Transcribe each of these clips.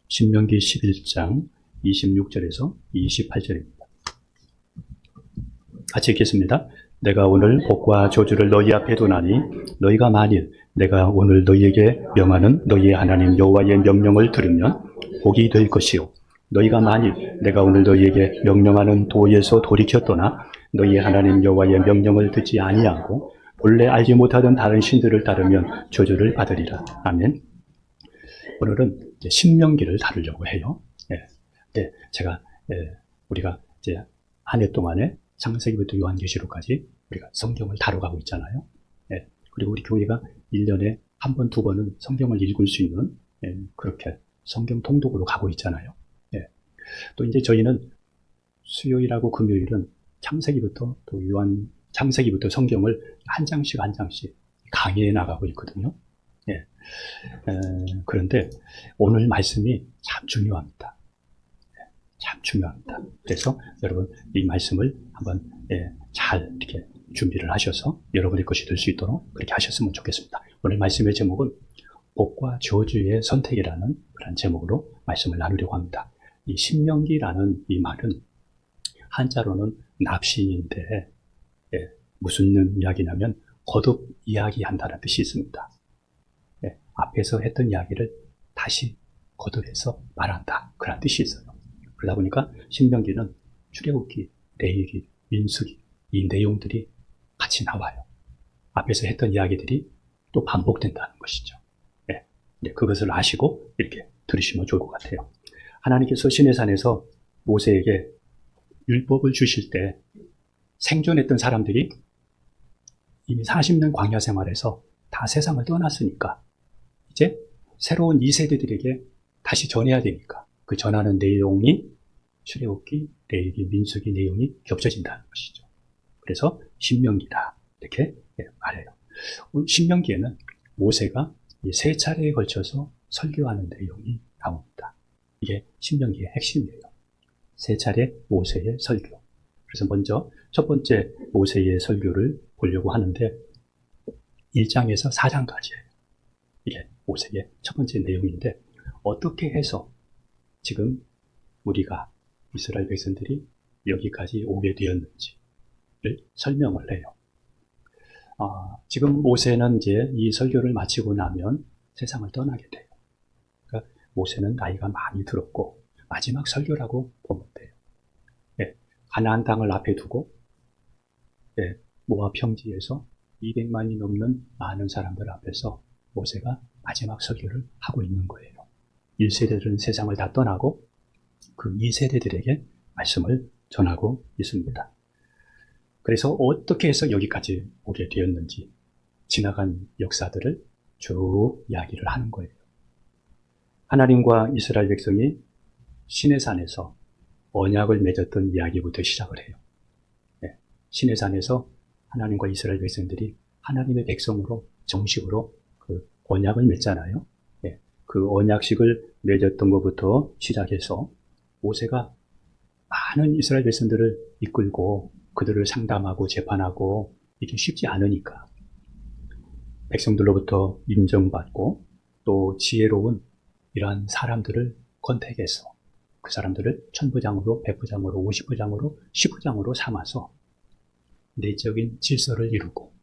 신명기 11장 26절에서 28절입니다. 같이 읽겠습니다. 내가 오늘 복과 저주를 너희 앞에 두나니 너희가 만일 내가 오늘 너희에게 명하는 너희의 하나님 여호와의 명령을 들으면 복이 될 것이요 너희가 만일 내가 오늘 너희에게 명령하는 도에서 돌이켰도나 너희의 하나님 여호와의 명령을 듣지 아니하고 본래 알지 못하던 다른 신들을 따르면 저주를 받으리라. 아멘. 오늘은 신명기를 다루려고 해요. 네, 제가 우리가 이제 한 해 동안에 창세기부터 요한계시록까지 우리가 성경을 다뤄가고 있잖아요. 그리고 우리 교회가 1년에 한 번, 두 번은 성경을 읽을 수 있는 그렇게 성경 통독으로 가고 있잖아요. 또 이제 저희는 수요일하고 금요일은 창세기부터 또 창세기부터 성경을 한 장씩 한 장씩 강의해 나가고 있거든요. 그런데 오늘 말씀이 참 중요합니다. 참 중요합니다. 그래서 여러분 이 말씀을 한번 잘 이렇게 준비를 하셔서 여러분의 것이 될 수 있도록 그렇게 하셨으면 좋겠습니다. 오늘 말씀의 제목은 복과 저주의 선택이라는 그런 제목으로 말씀을 나누려고 합니다. 이 신명기라는 이 말은 한자로는 납신인데 무슨 이야기냐면 거듭 이야기한다는 뜻이 있습니다. 앞에서 했던 이야기를 다시 거듭해서 말한다. 그런 뜻이 있어요. 그러다 보니까 신명기는 출애굽기, 레위기, 민수기 이 내용들이 같이 나와요. 앞에서 했던 이야기들이 또 반복된다는 것이죠. 그것을 아시고 이렇게 들으시면 좋을 것 같아요. 하나님께서 시내산에서 모세에게 율법을 주실 때 생존했던 사람들이 이미 40년 광야 생활에서 다 세상을 떠났으니까 이제 새로운 2세대들에게 다시 전해야 되니까 그 전하는 내용이 출애굽기, 레위기, 민수기 내용이 겹쳐진다는 것이죠. 그래서 신명기다 이렇게 말해요. 신명기에는 모세가 세 차례에 걸쳐서 설교하는 내용이 나옵니다. 이게 신명기의 핵심이에요. 세 차례 모세의 설교. 그래서 먼저 첫 번째 모세의 설교를 보려고 하는데 1장에서 4장까지예요. 이게 모세의 첫 번째 내용인데 어떻게 해서 지금 우리가 이스라엘 백성들이 여기까지 오게 되었는지를 설명을 해요. 지금 모세는 이제 이 설교를 마치고 나면 세상을 떠나게 돼요. 그러니까 모세는 나이가 많이 들었고 마지막 설교라고 보면 돼요. 가나안 땅을 앞에 두고 모압 평지에서 200만이 넘는 많은 사람들 앞에서 모세가 마지막 설교를 하고 있는 거예요. 1세대들은 세상을 다 떠나고 그 2세대들에게 말씀을 전하고 있습니다. 그래서 어떻게 해서 여기까지 오게 되었는지 지나간 역사들을 쭉 이야기를 하는 거예요. 하나님과 이스라엘 백성이 시내산에서 언약을 맺었던 이야기부터 시작을 해요. 시내산에서 하나님과 이스라엘 백성들이 하나님의 백성으로 정식으로 그 언약을 맺잖아요. 그 언약식을 맺었던 것부터 시작해서 모세가 많은 이스라엘 백성들을 이끌고 그들을 상담하고 재판하고 이게 쉽지 않으니까 백성들로부터 인정받고 또 지혜로운 이러한 사람들을 컨택해서 그 사람들을 천부장으로, 백부장으로, 50부장으로, 10부장으로 삼아서 내적인 질서를 이루고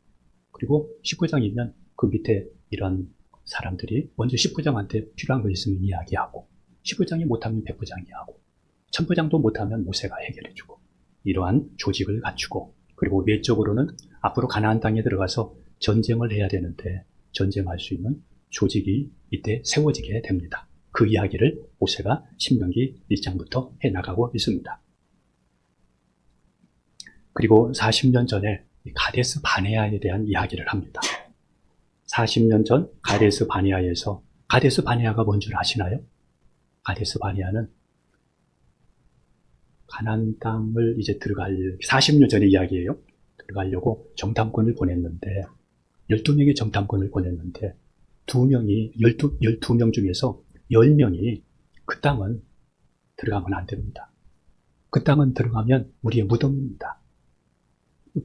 그리고 10부장이면 그 밑에 이런 사람들이 먼저 10부장한테 필요한 거 있으면 이야기하고 10부장이 못하면 100부장이 하고 1000부장도 못하면 모세가 해결해주고 이러한 조직을 갖추고 그리고 외적으로는 앞으로 가나안 땅에 들어가서 전쟁을 해야 되는데 전쟁할 수 있는 조직이 이때 세워지게 됩니다. 그 이야기를 모세가 신명기 1장부터 해나가고 있습니다. 그리고 40년 전에 가데스 바네아에 대한 이야기를 합니다. 40년 전 가데스 바네아에서 가데스 바네아가 뭔 줄 아시나요? 가데스 바네아는 가나안 땅을 이제 40년 전의 이야기예요. 들어가려고 정탐꾼을 보냈는데 12명의 정탐꾼을 보냈는데 12명 중에서 10명이 그 땅은 들어가면 안 됩니다. 그 땅은 들어가면 우리의 무덤입니다.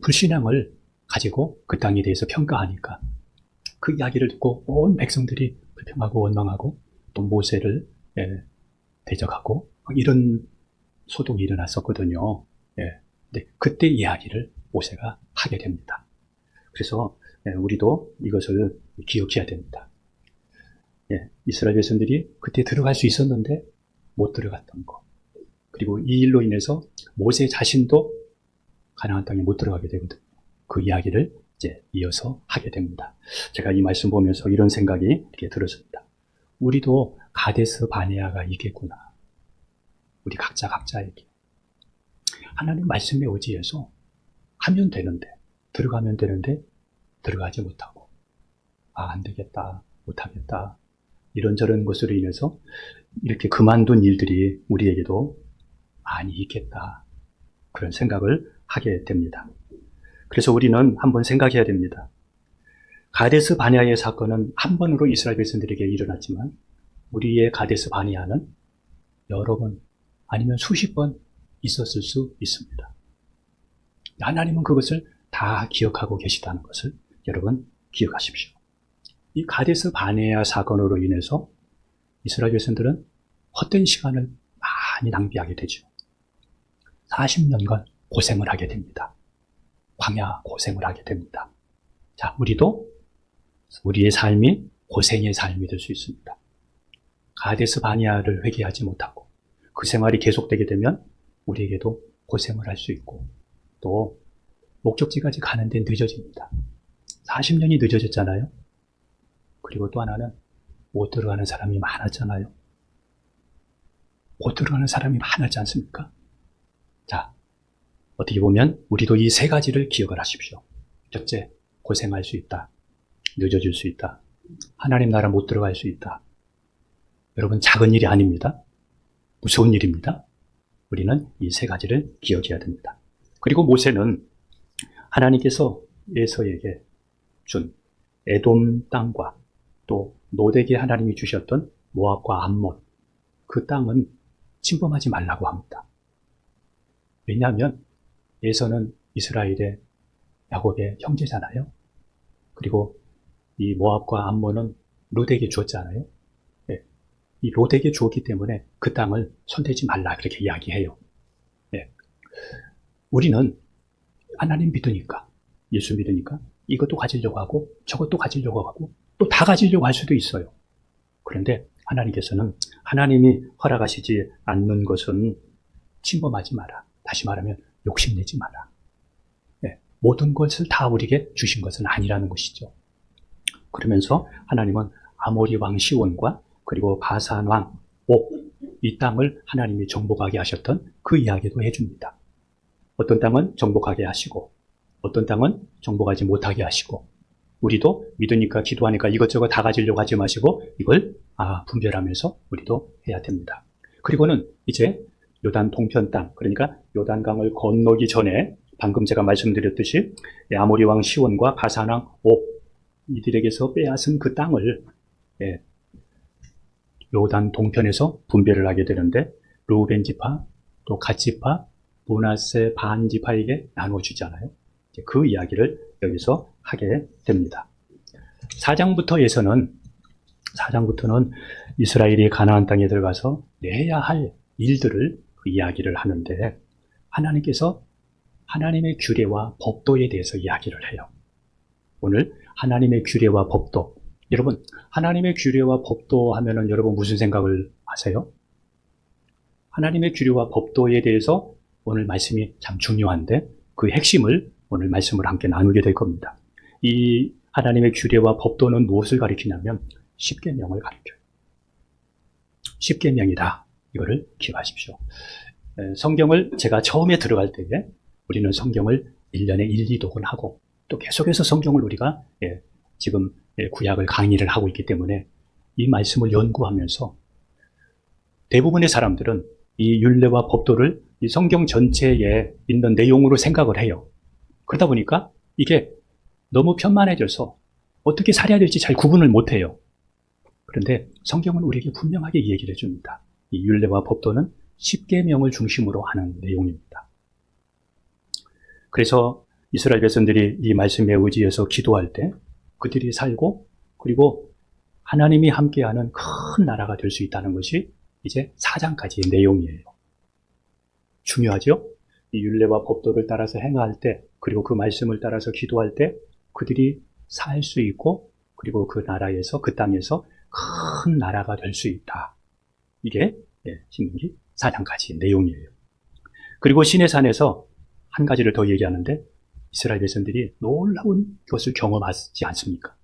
불신앙을 가지고 그 땅에 대해서 평가하니까 그 이야기를 듣고 온 백성들이 불평하고 원망하고 또 모세를 대적하고 이런 소동이 일어났었거든요. 예. 근데 그때 이야기를 모세가 하게 됩니다. 그래서 우리도 이것을 기억해야 됩니다. 예. 이스라엘 백성들이 그때 들어갈 수 있었는데 못 들어갔던 거. 그리고 이 일로 인해서 모세 자신도 가나안 땅에 못 들어가게 되거든요. 그 이야기를 이제 이어서 하게 됩니다. 제가 이 말씀 보면서 이런 생각이 이렇게 들었습니다. 우리도 가데스 바네아가 있겠구나. 우리 각자에게. 하나님 말씀에 의지해서 하면 되는데, 들어가면 되는데, 들어가지 못하고, 안 되겠다, 못하겠다. 이런저런 것으로 인해서 이렇게 그만둔 일들이 우리에게도 많이 있겠다. 그런 생각을 하게 됩니다. 그래서 우리는 한번 생각해야 됩니다. 가데스 바네아의 사건은 한 번으로 이스라엘 백성들에게 일어났지만 우리의 가데스 바네아는 여러 번 아니면 수십 번 있었을 수 있습니다. 하나님은 그것을 다 기억하고 계시다는 것을 여러분 기억하십시오. 이 가데스 바네아 사건으로 인해서 이스라엘 백성들은 헛된 시간을 많이 낭비하게 되죠. 40년간 고생을 하게 됩니다. 광야 고생을 하게 됩니다. 자, 우리도 우리의 삶이 고생의 삶이 될 수 있습니다. 가데스 바네아를 회개하지 못하고 그 생활이 계속되게 되면 우리에게도 고생을 할 수 있고 또 목적지까지 가는데 늦어집니다. 40년이 늦어졌잖아요. 그리고 또 하나는 못 들어가는 사람이 많았잖아요. 못 들어가는 사람이 많았지 않습니까? 자, 어떻게 보면 우리도 이 세 가지를 기억을 하십시오. 첫째, 고생할 수 있다. 늦어질 수 있다. 하나님 나라 못 들어갈 수 있다. 여러분, 작은 일이 아닙니다. 무서운 일입니다. 우리는 이 세 가지를 기억해야 됩니다. 그리고 모세는 하나님께서 에서에게 준 에돔 땅과 또 노덱에 하나님이 주셨던 모압과 암몬, 그 땅은 침범하지 말라고 합니다. 왜냐하면 에서는 이스라엘의 야곱의 형제잖아요. 그리고 이 모압과 암몬은 롯에게 주었잖아요. 네. 이 롯에게 주었기 때문에 그 땅을 손대지 말라 그렇게 이야기해요. 네. 우리는 하나님 믿으니까, 예수 믿으니까 이것도 가지려고 하고 저것도 가지려고 하고 또 다 가지려고 할 수도 있어요. 그런데 하나님께서는 하나님이 허락하시지 않는 것은 침범하지 마라. 다시 말하면 욕심내지 마라. 네, 모든 것을 다 우리에게 주신 것은 아니라는 것이죠. 그러면서 하나님은 아모리 왕 시온과 그리고 바산 왕 옥, 이 땅을 하나님이 정복하게 하셨던 그 이야기도 해줍니다. 어떤 땅은 정복하게 하시고 어떤 땅은 정복하지 못하게 하시고 우리도 믿으니까 기도하니까 이것저것 다 가지려고 하지 마시고 이걸 분별하면서 우리도 해야 됩니다. 그리고는 이제 요단 동편 땅, 그러니까 요단강을 건너기 전에 방금 제가 말씀드렸듯이 아모리 왕 시온과 바산 왕 옥 이들에게서 빼앗은 그 땅을 요단 동편에서 분배를 하게 되는데 르우벤 지파, 또 갓 지파, 므낫세 반 지파에게 나눠주잖아요. 그 이야기를 여기서 하게 됩니다. 4장부터는 이스라엘이 가나안 땅에 들어가서 내야 할 일들을 그 이야기를 하는데 하나님께서 하나님의 규례와 법도에 대해서 이야기를 해요. 오늘 하나님의 규례와 법도, 여러분 하나님의 규례와 법도 하면은 여러분 무슨 생각을 하세요? 하나님의 규례와 법도에 대해서 오늘 말씀이 참 중요한데 그 핵심을 오늘 말씀을 함께 나누게 될 겁니다. 이 하나님의 규례와 법도는 무엇을 가리키냐면 십계명을 가리켜요. 십계명이다. 이거를 기억하십시오. 성경을 제가 처음에 들어갈 때에 우리는 성경을 1년에 1, 2독을 하고 또 계속해서 성경을 우리가 지금 구약을 강의를 하고 있기 때문에 이 말씀을 연구하면서 대부분의 사람들은 이 율례와 법도를 이 성경 전체에 있는 내용으로 생각을 해요. 그러다 보니까 이게 너무 편만해져서 어떻게 살아야 될지 잘 구분을 못해요. 그런데 성경은 우리에게 분명하게 얘기를 해줍니다. 이 율례와 법도는 십계명을 중심으로 하는 내용입니다. 그래서 이스라엘 백성들이 이 말씀에 의지해서 기도할 때 그들이 살고 그리고 하나님이 함께하는 큰 나라가 될 수 있다는 것이 이제 4장까지의 내용이에요. 중요하죠? 이 율례와 법도를 따라서 행할 때, 그리고 그 말씀을 따라서 기도할 때 그들이 살 수 있고, 그리고 그 나라에서, 그 땅에서 큰 나라가 될 수 있다. 이게 신명기 4장까지의 내용이에요. 그리고 시내산에서 한 가지를 더 얘기하는데, 이스라엘 백성들이 놀라운 것을 경험하지 않습니까?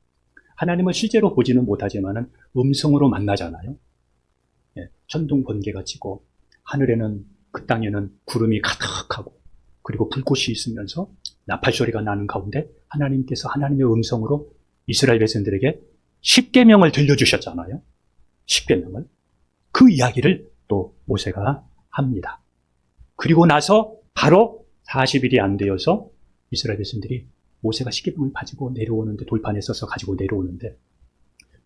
하나님을 실제로 보지는 못하지만 음성으로 만나잖아요. 천둥 번개가 치고, 하늘에는, 그 땅에는 구름이 가득하고, 그리고 불꽃이 있으면서 나팔 소리가 나는 가운데 하나님께서 하나님의 음성으로 이스라엘 백성들에게 십계명을 들려주셨잖아요. 십계명을. 그 이야기를 또 모세가 합니다. 그리고 나서 바로 40일이 안 되어서 이스라엘 백성들이 모세가 십계명을 가지고 내려오는데, 돌판에 써서 가지고 내려오는데,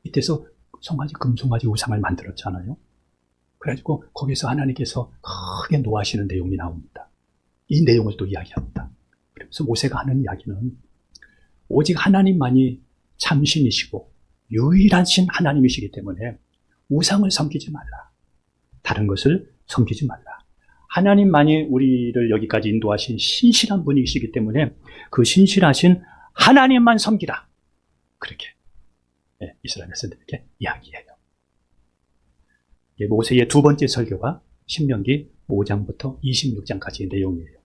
이때서 송아지, 금송아지 우상을 만들었잖아요. 그래가지고 거기서 하나님께서 크게 노하시는 내용이 나옵니다. 이 내용을 또 이야기합니다. 그래서 모세가 하는 이야기는 오직 하나님만이 참신이시고 유일하신 하나님이시기 때문에 우상을 섬기지 말라. 다른 것을 섬기지 말라. 하나님만이 우리를 여기까지 인도하신 신실한 분이시기 때문에 그 신실하신 하나님만 섬기라. 그렇게 이스라엘 백성들에게 이야기해요. 모세의 두 번째 설교가 신명기 5장부터 26장까지의 내용이에요.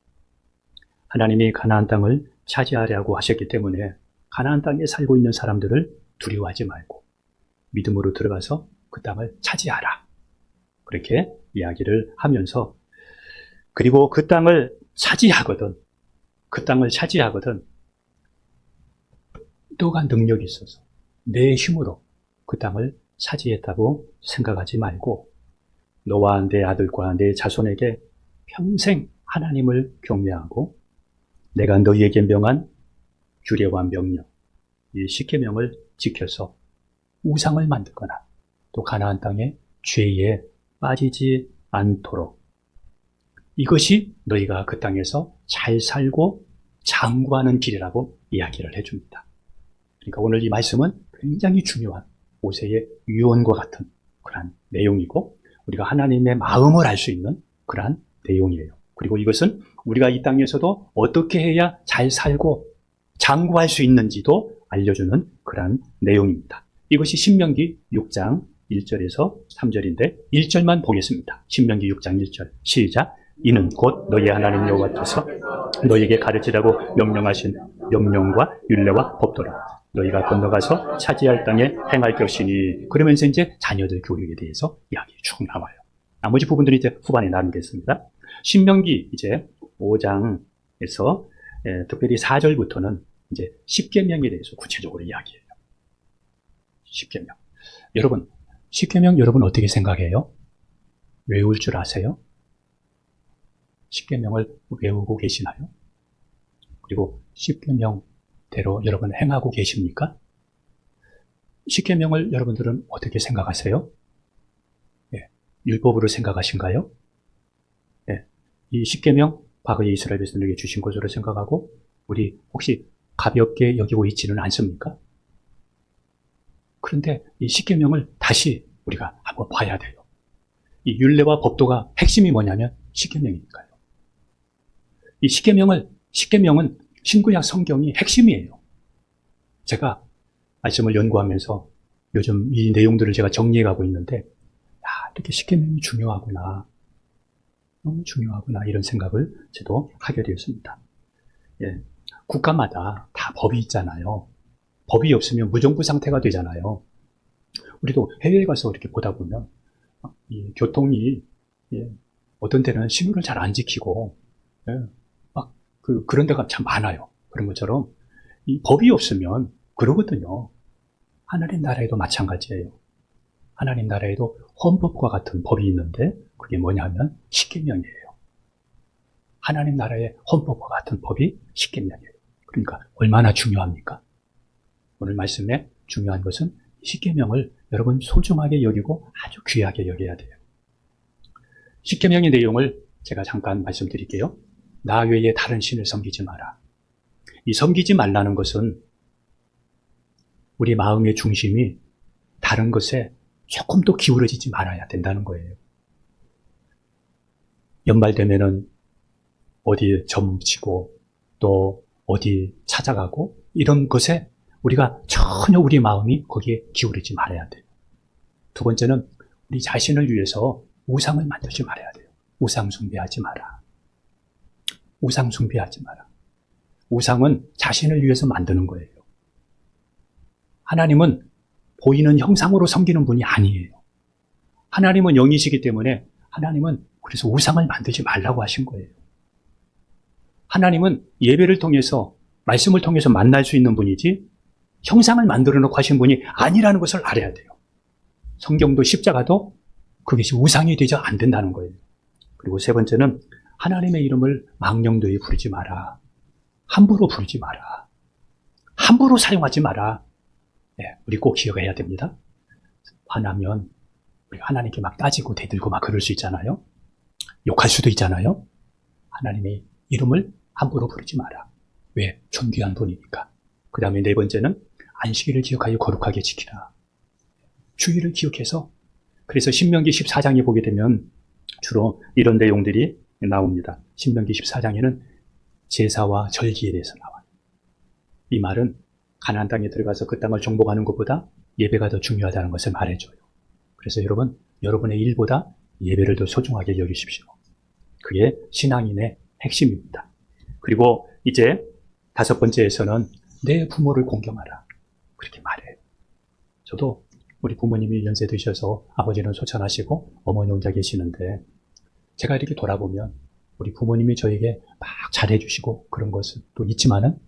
하나님이 가나안 땅을 차지하려고 하셨기 때문에 가나안 땅에 살고 있는 사람들을 두려워하지 말고 믿음으로 들어가서 그 땅을 차지하라. 그렇게 이야기를 하면서, 그리고 그 땅을 차지하거든 너가 능력이 있어서 내 힘으로 그 땅을 차지했다고 생각하지 말고 너와 내 아들과 내 자손에게 평생 하나님을 경외하고 내가 너희에게 명한 규례와 명령, 이 십계명을 지켜서 우상을 만들거나 또 가나안 땅의 죄에 빠지지 않도록, 이것이 너희가 그 땅에서 잘 살고 장구하는 길이라고 이야기를 해줍니다. 그러니까 오늘 이 말씀은 굉장히 중요한 모세의 유언과 같은 그러한 내용이고, 우리가 하나님의 마음을 알 수 있는 그러한 내용이에요. 그리고 이것은 우리가 이 땅에서도 어떻게 해야 잘 살고 장구할 수 있는지도 알려주는 그러한 내용입니다. 이것이 신명기 6장 1절에서 3절인데 1절만 보겠습니다. 신명기 6장 1절 시작. 이는 곧 너희 하나님 여호와께서 너희에게 가르치라고 명령하신 명령과 율례와 법도라. 너희가 건너가서 차지할 땅에 행할 것이니. 그러면서 이제 자녀들 교육에 대해서 이야기 쭉 나와요. 나머지 부분들이 이제 후반에 나누겠습니다. 신명기 이제 5장에서 특별히 4절부터는 이제 십계명에 대해서 구체적으로 이야기해요. 십계명. 여러분, 십계명 여러분 어떻게 생각해요? 외울 줄 아세요? 십계명을 외우고 계시나요? 그리고 십계명대로 여러분 행하고 계십니까? 십계명을 여러분들은 어떻게 생각하세요? 율법으로 생각하신가요? 이 십계명 과거에 이스라엘 백성에게 주신 것으로 생각하고 우리 혹시 가볍게 여기고 있지는 않습니까? 그런데 이 십계명을 다시 우리가 한번 봐야 돼요. 이 율례와 법도가 핵심이 뭐냐면 십계명이니까요. 이 십계명은 신구약 성경이 핵심이에요. 제가 말씀을 연구하면서 요즘 이 내용들을 제가 정리해 가고 있는데, 이렇게 십계명이 중요하구나. 너무 중요하구나. 이런 생각을 저도 하게 되었습니다. 국가마다 다 법이 있잖아요. 법이 없으면 무정부 상태가 되잖아요. 우리도 해외에 가서 이렇게 보다 보면 이 교통이 어떤 때는 신호를 잘 안 지키고 그런 데가 참 많아요. 그런 것처럼 이 법이 없으면 그러거든요. 하나님 나라에도 마찬가지예요. 하나님 나라에도 헌법과 같은 법이 있는데 그게 뭐냐면 십계명이에요. 하나님 나라의 헌법과 같은 법이 십계명이에요. 그러니까 얼마나 중요합니까? 오늘 말씀에 중요한 것은 십계명을 여러분 소중하게 여기고 아주 귀하게 여겨야 돼요. 십계명의 내용을 제가 잠깐 말씀드릴게요. 나 외에 다른 신을 섬기지 마라. 이 섬기지 말라는 것은 우리 마음의 중심이 다른 것에 조금도 기울어지지 말아야 된다는 거예요. 연말 되면은 어디 점치고 또 어디 찾아가고 이런 것에 우리가 전혀 우리 마음이 거기에 기울이지 말아야 돼요. 두 번째는 우리 자신을 위해서 우상을 만들지 말아야 돼요. 우상 숭배하지 마라. 우상 숭배하지 마라. 우상은 자신을 위해서 만드는 거예요. 하나님은 보이는 형상으로 섬기는 분이 아니에요. 하나님은 영이시기 때문에 하나님은 그래서 우상을 만들지 말라고 하신 거예요. 하나님은 예배를 통해서 말씀을 통해서 만날 수 있는 분이지 형상을 만들어 놓고 하신 분이 아니라는 것을 알아야 돼요. 성경도 십자가도 그것이 우상이 되지 안 된다는 거예요. 그리고 세 번째는 하나님의 이름을 망령되이 부르지 마라. 함부로 부르지 마라. 함부로 사용하지 마라. 네, 우리 꼭 기억해야 됩니다. 화나면 우리 하나님께 막 따지고 대들고 막 그럴 수 있잖아요. 욕할 수도 있잖아요. 하나님의 이름을 함부로 부르지 마라. 왜? 존귀한 분이니까. 그 다음에 네 번째는 안식일을 기억하여 거룩하게 지키라. 주일을 기억해서, 그래서 신명기 14장에 보게 되면 주로 이런 내용들이 나옵니다. 신명기 14장에는 제사와 절기에 대해서 나와요. 이 말은 가나안 땅에 들어가서 그 땅을 정복하는 것보다 예배가 더 중요하다는 것을 말해줘요. 그래서 여러분, 여러분의 일보다 예배를 더 소중하게 여기십시오. 그게 신앙인의 핵심입니다. 그리고 이제 다섯 번째에서는 내 부모를 공경하라. 그렇게 말해요. 저도 우리 부모님이 연세 드셔서 아버지는 소천하시고 어머니 혼자 계시는데 제가 이렇게 돌아보면 우리 부모님이 저에게 막 잘해주시고 그런 것도 있지만은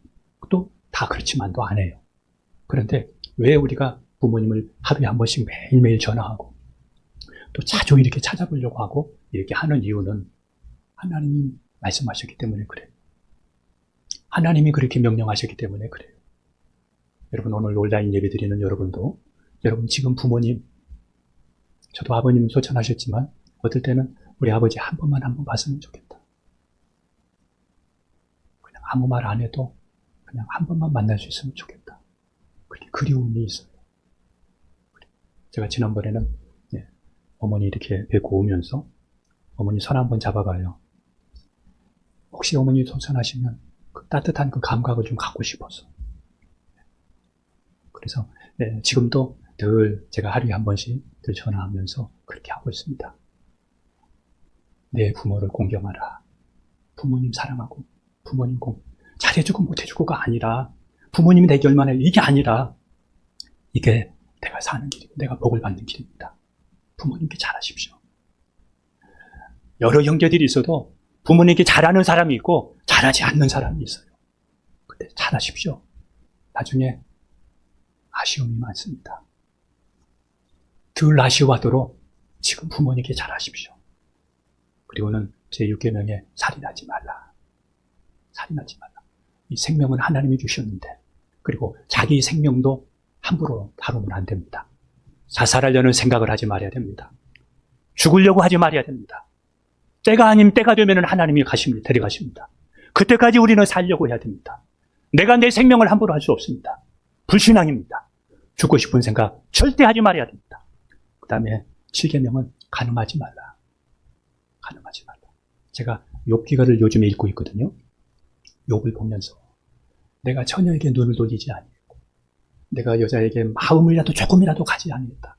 또 다 그렇지만도 안 해요. 그런데 왜 우리가 부모님을 하루에 한 번씩 매일매일 전화하고 또 자주 이렇게 찾아보려고 하고 이렇게 하는 이유는 하나님이 말씀하셨기 때문에 그래요. 하나님이 그렇게 명령하셨기 때문에 그래요. 여러분, 오늘 온라인 예배 드리는 여러분도, 여러분 지금 부모님, 저도 아버님 소천하셨지만 어떨 때는 우리 아버지 한 번만 봤으면 좋겠다. 그냥 아무 말 안 해도 그냥 한 번만 만날 수 있으면 좋겠다. 그렇게 그리움이 있어요. 제가 지난번에는 어머니 이렇게 뵙고 오면서 어머니 손 한번 잡아봐요. 혹시 어머니 소천하시면 그 따뜻한 그 감각을 좀 갖고 싶어서. 그래서 지금도 늘 제가 하루에 한 번씩 늘 전화하면서 그렇게 하고 있습니다. 내 부모를 공경하라. 부모님 사랑하고 부모님 잘해주고 못해주고가 아니라 부모님이 내게 얼마나 이게 아니라 이게 내가 사는 길이고 내가 복을 받는 길입니다. 부모님께 잘하십시오. 여러 형제들이 있어도 부모님께 잘하는 사람이 있고 잘하지 않는 사람이 있어요. 근데 잘하십시오. 나중에 아쉬움이 많습니다. 덜 아쉬워하도록 지금 부모님께 잘하십시오. 그리고는 제6계명에 살인하지 말라. 살인하지 말라. 이 생명은 하나님이 주셨는데, 그리고 자기 생명도 함부로 다루면 안 됩니다. 자살하려는 생각을 하지 말아야 됩니다. 죽으려고 하지 말아야 됩니다. 때가 아닌 때가 되면 하나님이 데려가십니다. 그때까지 우리는 살려고 해야 됩니다. 내가 내 생명을 함부로 할 수 없습니다. 불신앙입니다. 죽고 싶은 생각 절대 하지 말아야 됩니다. 그 다음에 7계명은 간음하지 말라. 간음하지 말라. 제가 욥기가를 요즘에 읽고 있거든요. 욥을 보면서 내가 처녀에게 눈을 돌리지 아니했고 내가 여자에게 마음이라도 조금이라도 가지 아니했다.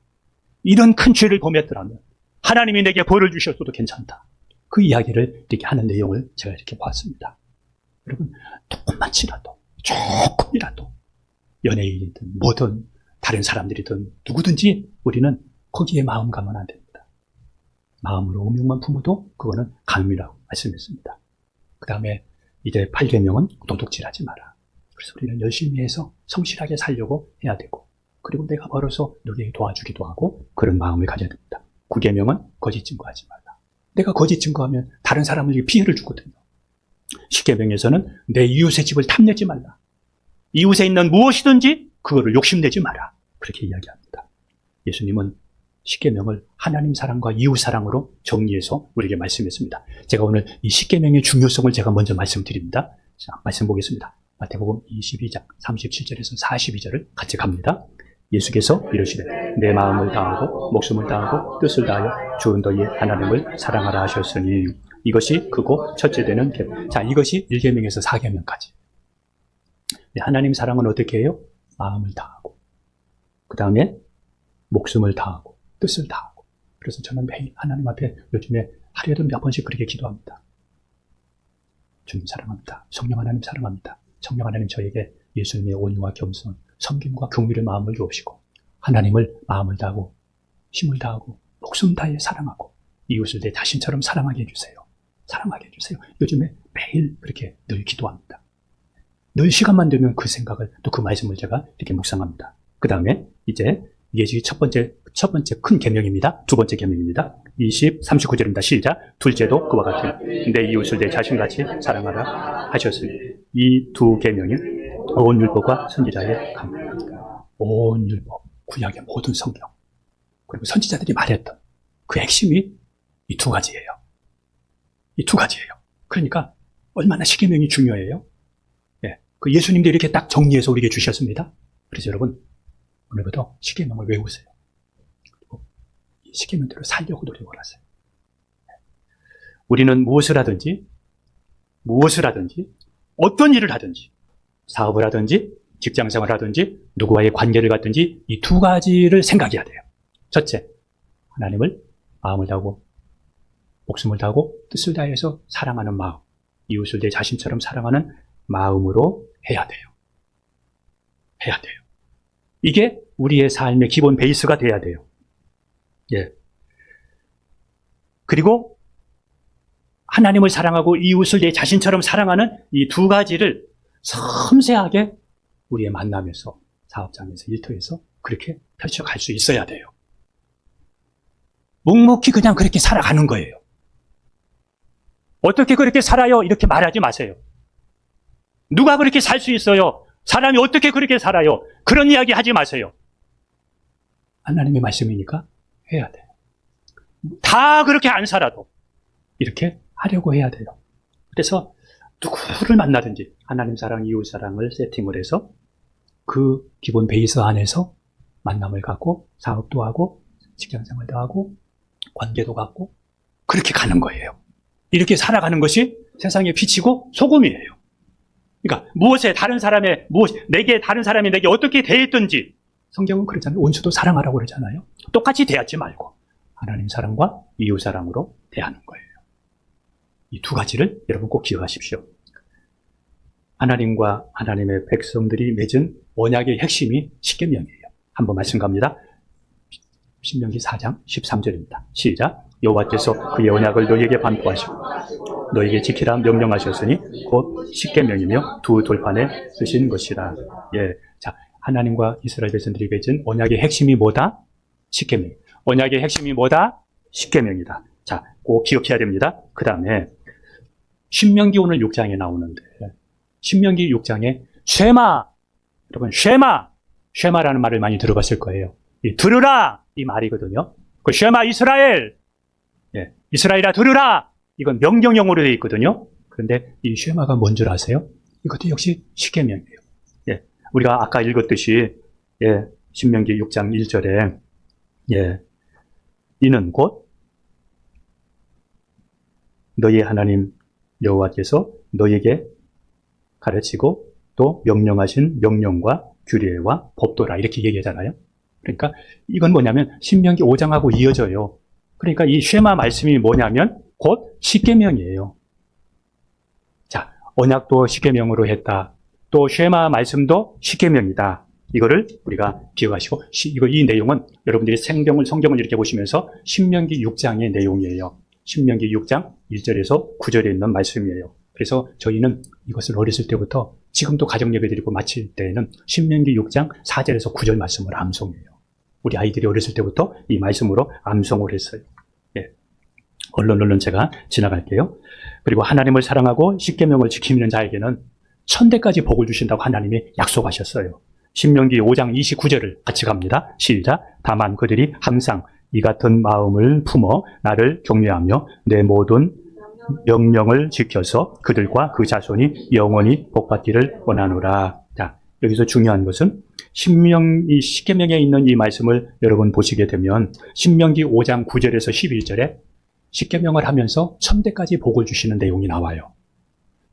이런 큰 죄를 범했더라면 하나님이 내게 벌을 주셨어도 괜찮다. 그 이야기를 이렇게 하는 내용을 제가 이렇게 봤습니다. 여러분, 조금이라도 연예인이든 뭐든 다른 사람들이든 누구든지 우리는 거기에 마음 가면 안 됩니다. 마음으로 음욕만 품어도 그거는 간음이라고 말씀했습니다. 그 다음에 이제 8계명은 도둑질하지 마라. 그래서 우리는 열심히 해서 성실하게 살려고 해야 되고, 그리고 내가 벌어서 누구에게 도와주기도 하고 그런 마음을 가져야 됩니다. 9계명은 거짓 증거하지 말라. 내가 거짓 증거하면 다른 사람에게 피해를 주거든요. 10계명에서는 내 이웃의 집을 탐내지 말라. 이웃에 있는 무엇이든지 그거를 욕심내지 마라. 그렇게 이야기합니다. 예수님은 10계명을 하나님 사랑과 이웃 사랑으로 정리해서 우리에게 말씀했습니다. 제가 오늘 이 10계명의 중요성을 제가 먼저 말씀드립니다. 자, 말씀 보겠습니다. 마태복음 22장 37절에서 42절을 같이 갑니다. 예수께서 이르시되 내 마음을 다하고 목숨을 다하고 뜻을 다하여 주 너희 하나님을 사랑하라 하셨으니 이것이 크고 첫째 되는 계명. 자, 이것이 1계명에서 4계명까지. 하나님 사랑은 어떻게 해요? 마음을 다하고, 그 다음에 목숨을 다하고, 뜻을 다하고. 그래서 저는 매일 하나님 앞에 요즘에 하루에도 몇 번씩 그렇게 기도합니다. 주님 사랑합니다. 성령 하나님 사랑합니다. 성령 하나님 저에게 예수님의 온유와 겸손, 섬김과 긍휼의 마음을 주옵시고, 하나님을 마음을 다하고, 힘을 다하고, 목숨 다해 사랑하고, 이웃을 내 자신처럼 사랑하게 해주세요. 사랑하게 해주세요. 요즘에 매일 그렇게 늘 기도합니다. 늘 시간만 되면 그 생각을, 또 그 말씀을 제가 이렇게 묵상합니다. 그 다음에 이제 이게 첫 번째 큰 계명입니다. 두 번째 계명입니다. 39절입니다. 시작. 둘째도 그와 같은 내 이웃을 내 자신같이 사랑하라 하셨으니 이 두 계명이 온 율법과 선지자의 강구입니다. 온 율법, 구약의 모든 성경, 그리고 선지자들이 말했던 그 핵심이 이 두 가지예요. 이 두 가지예요. 그러니까 얼마나 십계명이 중요해요. 그 예수님도 이렇게 딱 정리해서 우리에게 주셨습니다. 그래서 여러분, 오늘부터 십계명을 외우세요. 그리고 이 십계명대로 살려고 노력을 하세요. 우리는 무엇을 하든지, 어떤 일을 하든지, 사업을 하든지, 직장생활을 하든지, 누구와의 관계를 갖든지 이 두 가지를 생각해야 돼요. 첫째, 하나님을 마음을 다하고, 목숨을 다하고, 뜻을 다해서 사랑하는 마음, 이웃을 내 자신처럼 사랑하는 마음으로 해야 돼요. 이게 우리의 삶의 기본 베이스가 돼야 돼요. 그리고 하나님을 사랑하고 이웃을 내 자신처럼 사랑하는 이 두 가지를 섬세하게 우리의 만남에서, 사업장에서, 일터에서 그렇게 펼쳐갈 수 있어야 돼요. 묵묵히 그냥 그렇게 살아가는 거예요. 어떻게 그렇게 살아요? 이렇게 말하지 마세요. 누가 그렇게 살 수 있어요? 사람이 어떻게 그렇게 살아요? 그런 이야기 하지 마세요. 하나님의 말씀이니까 해야 돼요. 다 그렇게 안 살아도 이렇게 하려고 해야 돼요. 그래서 누구를 만나든지 하나님 사랑, 이웃 사랑을 세팅을 해서 그 기본 베이스 안에서 만남을 갖고 사업도 하고 직장생활도 하고 관계도 갖고 그렇게 가는 거예요. 이렇게 살아가는 것이 세상의 빛이고 소금이에요. 그러니까 다른 사람이 내게 어떻게 대했든지 성경은 그러잖아요. 원수도 사랑하라고 그러잖아요. 똑같이 대하지 말고 하나님 사랑과 이웃 사랑으로 대하는 거예요. 이 두 가지를 여러분 꼭 기억하십시오. 하나님과 하나님의 백성들이 맺은 언약의 핵심이 십계명이에요. 한번 말씀 갑니다. 신명기 4장 13절입니다. 시작. 여호와께서 그의 언약을 너희에게 반포하시고 너희에게 지키라 명령하셨으니 곧 십계명이며 두 돌판에 쓰신 것이라. 자, 하나님과 이스라엘 백성들이 맺은 언약의 핵심이 뭐다? 십계명. 언약의 핵심이 뭐다? 십계명이다. 자, 꼭 기억해야 됩니다. 그 다음에 신명기 오늘 6장에 나오는데 신명기 6장에 쉐마, 여러분 쉐마라는 말을 많이 들어봤을 거예요. 들으라 이 말이거든요. 그 쉐마 이스라엘, 이스라엘아 들으라, 이건 명령형으로 되어 있거든요. 그런데 이 쉐마가 뭔 줄 아세요? 이것도 역시 십계명이에요. 우리가 아까 읽었듯이 신명기 6장 1절에 이는 곧 너희의 하나님 여호와께서 너희에게 가르치고 또 명령하신 명령과 규례와 법도라 이렇게 얘기하잖아요. 그러니까 이건 뭐냐면 신명기 5장하고 이어져요. 그러니까 이 쉐마 말씀이 뭐냐면 곧 십계명이에요. 자, 언약도 십계명으로 했다. 또 쉐마 말씀도 십계명이다. 이거를 우리가 기억하시고 이 내용은 여러분들이 성경을 이렇게 보시면서 신명기 6장의 내용이에요. 신명기 6장 1절에서 9절에 있는 말씀이에요. 그래서 저희는 이것을 어렸을 때부터 지금도 가정예배 드리고 마칠 때에는 신명기 6장 4절에서 9절 말씀을 암송해요. 우리 아이들이 어렸을 때부터 이 말씀으로 암송을 했어요. 얼른 제가 지나갈게요. 그리고 하나님을 사랑하고 십계명을 지키는 자에게는 천대까지 복을 주신다고 하나님이 약속하셨어요. 신명기 5장 29절을 같이 갑니다. 시작. 다만 그들이 항상 이 같은 마음을 품어 나를 경외하며 내 모든 명령을 지켜서 그들과 그 자손이 영원히 복받기를 원하노라. 자, 여기서 중요한 것은 십계명에 있는 이 말씀을 여러분 보시게 되면 신명기 5장 9절에서 11절에 십계명을 하면서 천대까지 복을 주시는 내용이 나와요.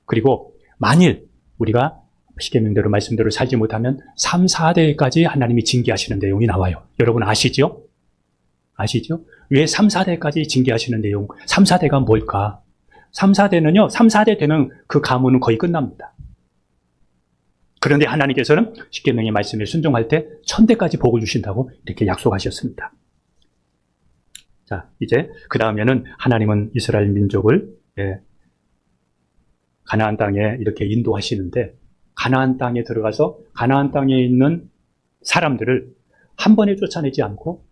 그리고 만일 우리가 십계명대로 말씀대로 살지 못하면 3, 4대까지 하나님이 징계하시는 내용이 나와요. 여러분 아시죠? 아시죠? 왜 3, 4대까지 징계하시는 내용? 3, 4대가 뭘까? 3, 4대는요, 3, 4대 되면 그 가문은 거의 끝납니다. 그런데 하나님께서는 십계명의 말씀에 순종할 때 1000대까지 복을 주신다고 이렇게 약속하셨습니다. 자, 이제 그 다음에는 하나님은 이스라엘 민족을 가나안 땅에 이렇게 인도하시는데, 가나안 땅에 들어가서 가나안 땅에 있는 사람들을 한 번에 쫓아내지 않고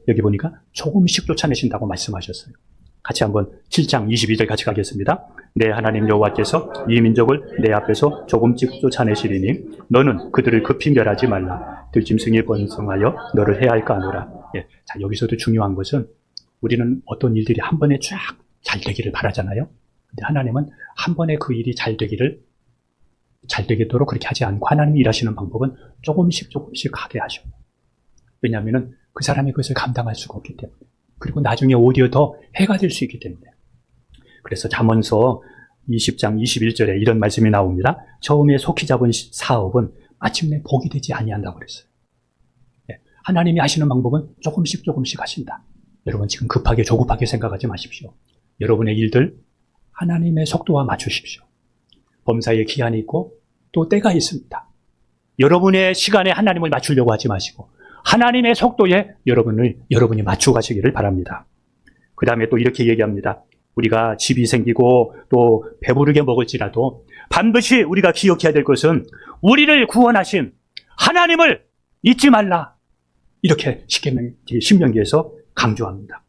여기 보니까 조금씩 쫓아내신다고 말씀하셨어요. 같이 한번 7장 22절 같이 가겠습니다. 내 하나님 여호와께서 이 민족을 내 앞에서 조금씩 쫓아내시리니 너는 그들을 급히 멸하지 말라. 들짐승이 번성하여 너를 해할까 하노라. 자, 여기서도 중요한 것은 우리는 어떤 일들이 한 번에 쫙 잘 되기를 바라잖아요. 근데 하나님은 한 번에 그 일이 잘 되도록 그렇게 하지 않고 하나님이 일하시는 방법은 조금씩 하게 하셔요. 왜냐하면 그 사람이 그것을 감당할 수가 없기 때문에. 그리고 나중에 오히려 더 해가 될 수 있기 때문에. 그래서 잠언서 20장 21절에 이런 말씀이 나옵니다. 처음에 속히 잡은 사업은 마침내 복이 되지 아니한다고 그랬어요. 하나님이 하시는 방법은 조금씩 하신다. 여러분 지금 급하게 조급하게 생각하지 마십시오. 여러분의 일들 하나님의 속도와 맞추십시오. 범사에 기한이 있고 또 때가 있습니다. 여러분의 시간에 하나님을 맞추려고 하지 마시고 하나님의 속도에 여러분이 맞추어 가시기를 바랍니다. 그 다음에 또 이렇게 얘기합니다. 우리가 집이 생기고 또 배부르게 먹을지라도 반드시 우리가 기억해야 될 것은 우리를 구원하신 하나님을 잊지 말라. 이렇게 신명기에서 강조합니다.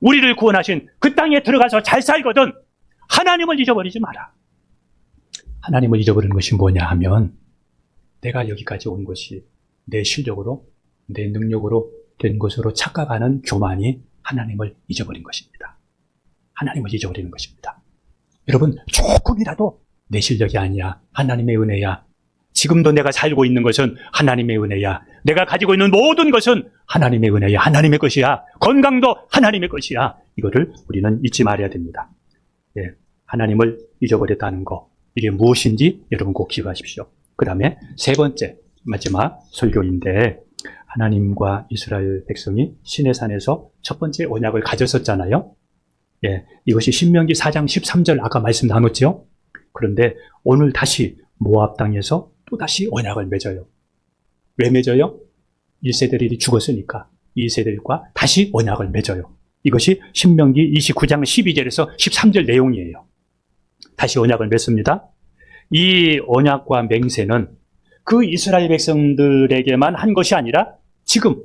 우리를 구원하신 그 땅에 들어가서 잘 살거든 하나님을 잊어버리지 마라. 하나님을 잊어버리는 것이 뭐냐 하면 내가 여기까지 온 것이 내 실력으로 내 능력으로 된 것으로 착각하는 교만이 하나님을 잊어버린 것입니다. 하나님을 잊어버리는 것입니다. 여러분 조금이라도 내 실력이 아니야. 하나님의 은혜야. 지금도 내가 살고 있는 것은 하나님의 은혜야. 내가 가지고 있는 모든 것은 하나님의 은혜야. 하나님의 것이야. 건강도 하나님의 것이야. 이거를 우리는 잊지 말아야 됩니다. 하나님을 잊어버렸다는 거. 이게 무엇인지 여러분 꼭 기억하십시오. 그 다음에 세 번째 마지막 설교인데 하나님과 이스라엘 백성이 시내산에서 첫 번째 언약을 가졌었잖아요. 이것이 신명기 4장 13절 아까 말씀 나눴죠. 그런데 오늘 다시 모압 땅에서 또다시 언약을 맺어요. 왜 맺어요? 1세들이 죽었으니까 2세들과 다시 언약을 맺어요. 이것이 신명기 29장 12절에서 13절 내용이에요. 다시 언약을 맺습니다. 이 언약과 맹세는 그 이스라엘 백성들에게만 한 것이 아니라 지금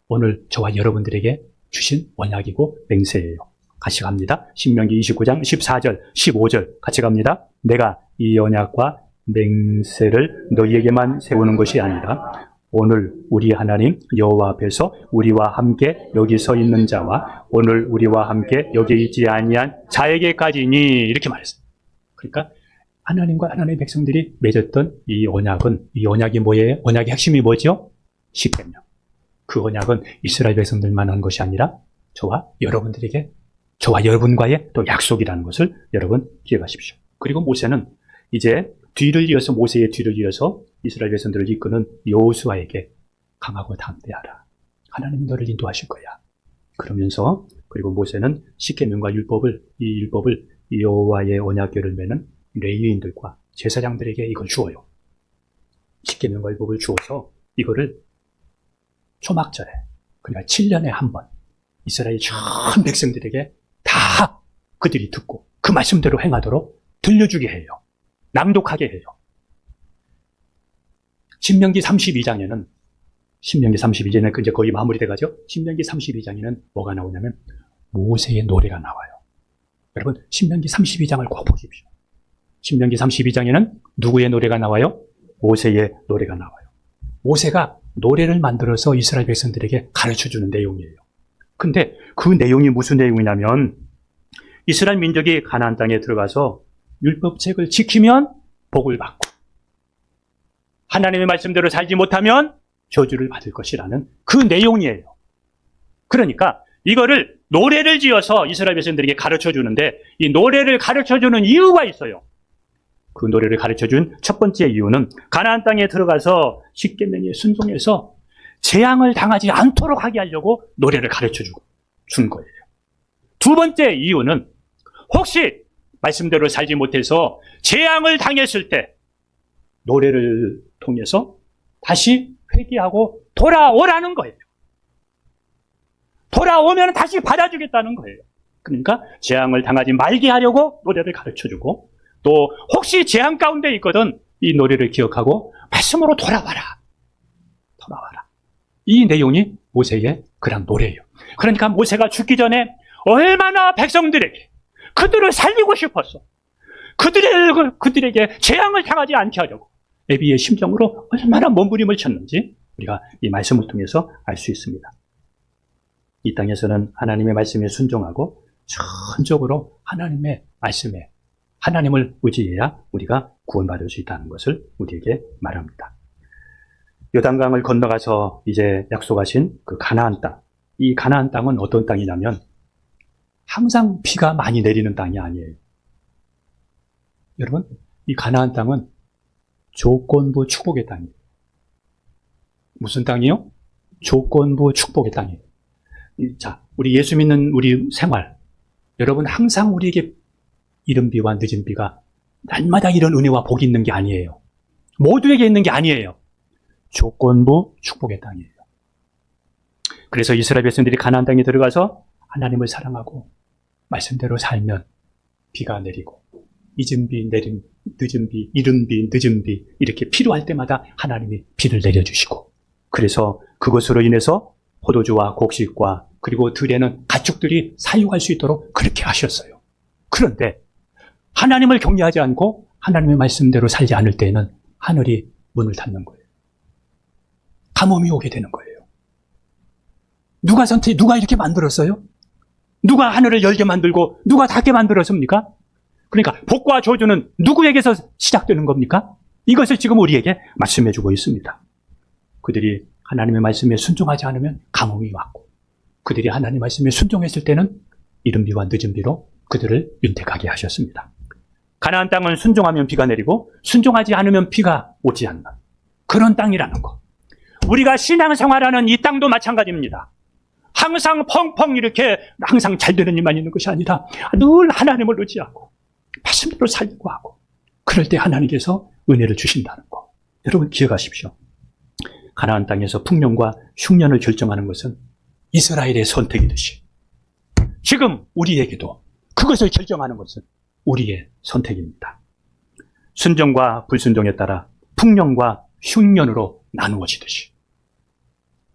오늘 저와 여러분들에게 주신 언약이고 맹세예요. 같이 갑니다. 신명기 29장 14절 15절 같이 갑니다. 내가 이 언약과 맹세를 너희에게만 세우는 것이 아니라 오늘 우리 하나님 여호와 앞에서 우리와 함께 여기 서 있는 자와 오늘 우리와 함께 여기 있지 아니한 자에게까지니 이렇게 말했습니다. 그러니까 하나님과 하나님의 백성들이 맺었던 이 언약이 뭐예요? 언약의 핵심이 뭐죠? 십계명. 그 언약은 이스라엘 백성들만 한 것이 아니라 저와 여러분과의 또 약속이라는 것을 여러분 기억하십시오. 그리고 모세는 이제 모세의 뒤를 이어서 이스라엘 백성들을 이끄는 여호수아에게 강하고 담대하라. 하나님이 너를 인도하실 거야. 그러면서 그리고 모세는 십계명과 이 율법을 여호와의 언약궤를 매는 레위인들과 제사장들에게 이걸 주어요. 십계명과 율법을 주어서 이거를 초막절에 그러니까 7년에 한 번 이스라엘 전 백성들에게 다 그들이 듣고 그 말씀대로 행하도록 들려주게 해요. 낭독하게 해요. 신명기 32장에는 이제 거의 마무리돼 가죠. 신명기 32장에는 뭐가 나오냐면 모세의 노래가 나와요. 여러분 신명기 32장을 꼭 보십시오. 신명기 32장에는 누구의 노래가 나와요? 모세의 노래가 나와요. 모세가 노래를 만들어서 이스라엘 백성들에게 가르쳐주는 내용이에요. 근데 그 내용이 무슨 내용이냐면 이스라엘 민족이 가나안 땅에 들어가서 율법책을 지키면 복을 받고 하나님의 말씀대로 살지 못하면 저주를 받을 것이라는 그 내용이에요. 그러니까 이거를 노래를 지어서 이스라엘 백성들에게 가르쳐 주는데 이 노래를 가르쳐 주는 이유가 있어요. 그 노래를 가르쳐 준 첫 번째 이유는 가나안 땅에 들어가서 십계명에 순종해서 재앙을 당하지 않도록 하게 하려고 노래를 가르쳐 준 거예요. 두 번째 이유는 혹시 말씀대로 살지 못해서 재앙을 당했을 때 노래를 통해서 다시 회개하고 돌아오라는 거예요. 돌아오면 다시 받아주겠다는 거예요. 그러니까 재앙을 당하지 말게 하려고 노래를 가르쳐주고, 또 혹시 재앙 가운데 있거든 이 노래를 기억하고 말씀으로 돌아와라. 돌아와라. 이 내용이 모세의 그런 노래예요. 그러니까 모세가 죽기 전에 얼마나 백성들에게 그들을 살리고 싶었어. 그들에게 재앙을 당하지 않게 하려고 애비의 심정으로 얼마나 몸부림을 쳤는지 우리가 이 말씀을 통해서 알 수 있습니다. 이 땅에서는 하나님의 말씀에 순종하고 전적으로 하나님의 말씀에 하나님을 의지해야 우리가 구원받을 수 있다는 것을 우리에게 말합니다. 요단강을 건너가서 이제 약속하신 그 가나안 땅, 이 가나안 땅은 어떤 땅이냐면 항상 비가 많이 내리는 땅이 아니에요. 여러분, 이 가나안 땅은 조건부 축복의 땅이에요. 무슨 땅이요? 조건부 축복의 땅이에요. 자, 우리 예수 믿는 우리 생활, 여러분 항상 우리에게 이른 비와 늦은 비가 날마다 이런 은혜와 복이 있는 게 아니에요. 모두에게 있는 게 아니에요. 조건부 축복의 땅이에요. 그래서 이스라엘 백성들이 가나안 땅에 들어가서 하나님을 사랑하고 말씀대로 살면 비가 내리고 늦은 비, 이른 비, 늦은 비 이렇게 필요할 때마다 하나님이 비를 내려주시고, 그래서 그것으로 인해서 포도주와 곡식과 그리고 들에는 가축들이 사육할 수 있도록 그렇게 하셨어요. 그런데 하나님을 경외하지 않고 하나님의 말씀대로 살지 않을 때에는 하늘이 문을 닫는 거예요. 가뭄이 오게 되는 거예요. 누가 이렇게 만들었어요? 누가 하늘을 열게 만들고 누가 닫게 만들었습니까? 그러니까 복과 저주는 누구에게서 시작되는 겁니까? 이것을 지금 우리에게 말씀해 주고 있습니다. 그들이 하나님의 말씀에 순종하지 않으면 가뭄이 왔고, 그들이 하나님의 말씀에 순종했을 때는 이른 비와 늦은 비로 그들을 윤택하게 하셨습니다. 가나안 땅은 순종하면 비가 내리고 순종하지 않으면 비가 오지 않는 그런 땅이라는 것. 우리가 신앙생활하는 이 땅도 마찬가지입니다. 항상 펑펑 이렇게 항상 잘 되는 일만 있는 것이 아니라 늘 하나님을 의지하고 말씀대로 살려고 하고, 그럴 때 하나님께서 은혜를 주신다는 것. 여러분 기억하십시오. 가나안 땅에서 풍년과 흉년을 결정하는 것은 이스라엘의 선택이듯이 지금 우리에게도 그것을 결정하는 것은 우리의 선택입니다. 순종과 불순종에 따라 풍년과 흉년으로 나누어지듯이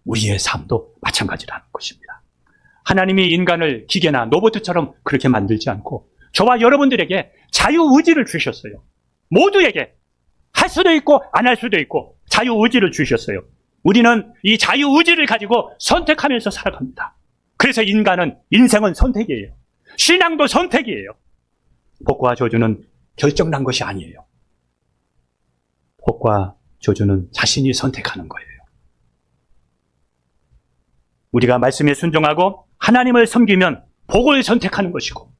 우리의 삶도 마찬가지라는 것입니다. 하나님이 인간을 기계나 로봇처럼 그렇게 만들지 않고 저와 여러분들에게 자유의지를 주셨어요. 모두에게 할 수도 있고 안 할 수도 있고 자유의지를 주셨어요. 우리는 이 자유의지를 가지고 선택하면서 살아갑니다. 그래서 인생은 선택이에요. 신앙도 선택이에요. 복과 저주는 결정난 것이 아니에요. 복과 저주는 자신이 선택하는 거예요. 우리가 말씀에 순종하고 하나님을 섬기면 복을 선택하는 것이고,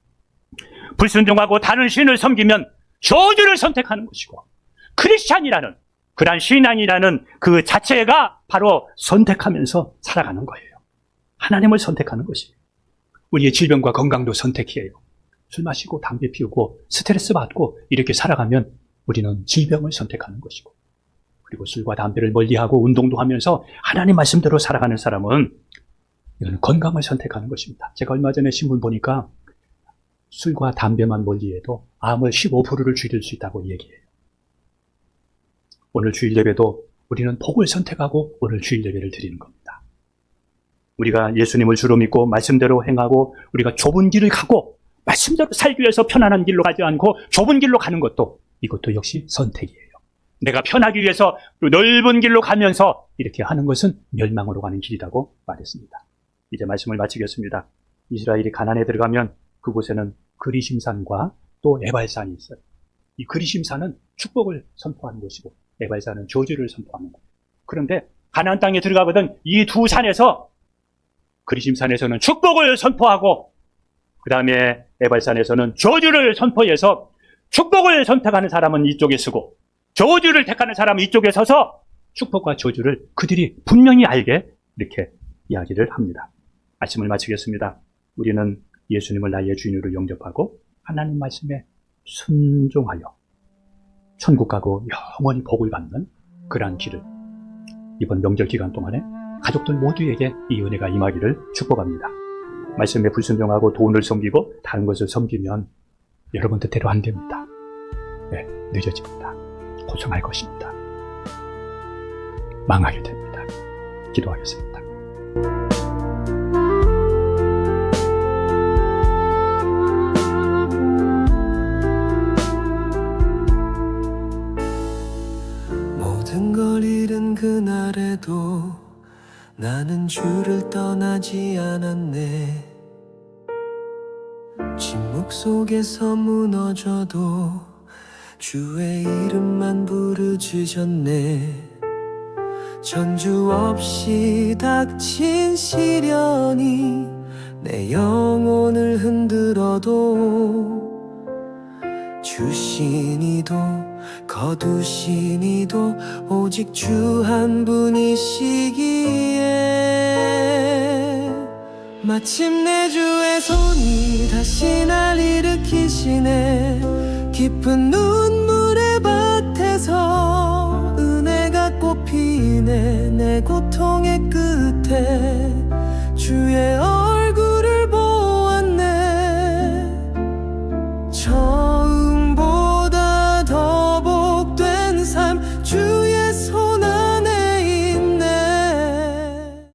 불순종하고 다른 신을 섬기면 저주를 선택하는 것이고, 크리스찬이라는 그런 신앙이라는 그 자체가 바로 선택하면서 살아가는 거예요. 하나님을 선택하는 것이에요. 우리의 질병과 건강도 선택이에요. 술 마시고 담배 피우고 스트레스 받고 이렇게 살아가면 우리는 질병을 선택하는 것이고, 그리고 술과 담배를 멀리하고 운동도 하면서 하나님 말씀대로 살아가는 사람은 이건 건강을 선택하는 것입니다. 제가 얼마 전에 신문 보니까 술과 담배만 멀리해도 암을 15%를 줄일 수 있다고 얘기해요. 오늘 주일 예배도 우리는 복을 선택하고 오늘 주일 예배를 드리는 겁니다. 우리가 예수님을 주로 믿고 말씀대로 행하고 우리가 좁은 길을 가고 말씀대로 살기 위해서 편안한 길로 가지 않고 좁은 길로 가는 것도, 이것도 역시 선택이에요. 내가 편하기 위해서 넓은 길로 가면서 이렇게 하는 것은 멸망으로 가는 길이라고 말했습니다. 이제 말씀을 마치겠습니다. 이스라엘이 가나안에 들어가면 그곳에는 그리심산과 또 에발산이 있어요. 이 그리심산은 축복을 선포하는 것이고 에발산은 저주를 선포하는 거예요. 그런데 가나안 땅에 들어가거든 이 두 산에서 그리심산에서는 축복을 선포하고 그 다음에 에발산에서는 저주를 선포해서 축복을 선택하는 사람은 이쪽에 서고 저주를 택하는 사람은 이쪽에 서서 축복과 저주를 그들이 분명히 알게 이렇게 이야기를 합니다. 말씀을 마치겠습니다. 우리는 예수님을 나의 주인으로 영접하고 하나님 말씀에 순종하여 천국 가고 영원히 복을 받는 그러한 길을 이번 명절 기간 동안에 가족들 모두에게 이 은혜가 임하기를 축복합니다. 말씀에 불순종하고 돈을 섬기고 다른 것을 섬기면 여러분 뜻대로 안 됩니다. 네, 늦어집니다. 고생할 것입니다. 망하게 됩니다. 기도하겠습니다. 모든 걸 잃은 그날에도 나는 주를 떠나지 않았네. 침묵 속에서 무너져도 주의 이름만 부르짖었네. 전주 없이 닥친 시련이 내 영혼을 흔들어도 주신 이도 거두신 이도 오직 주 한 분이시기에 마침내 주의 손이 다시 날 일으키시네. 깊은 눈물의 밭에서 은혜가 꽃피네. 내 고통의 끝에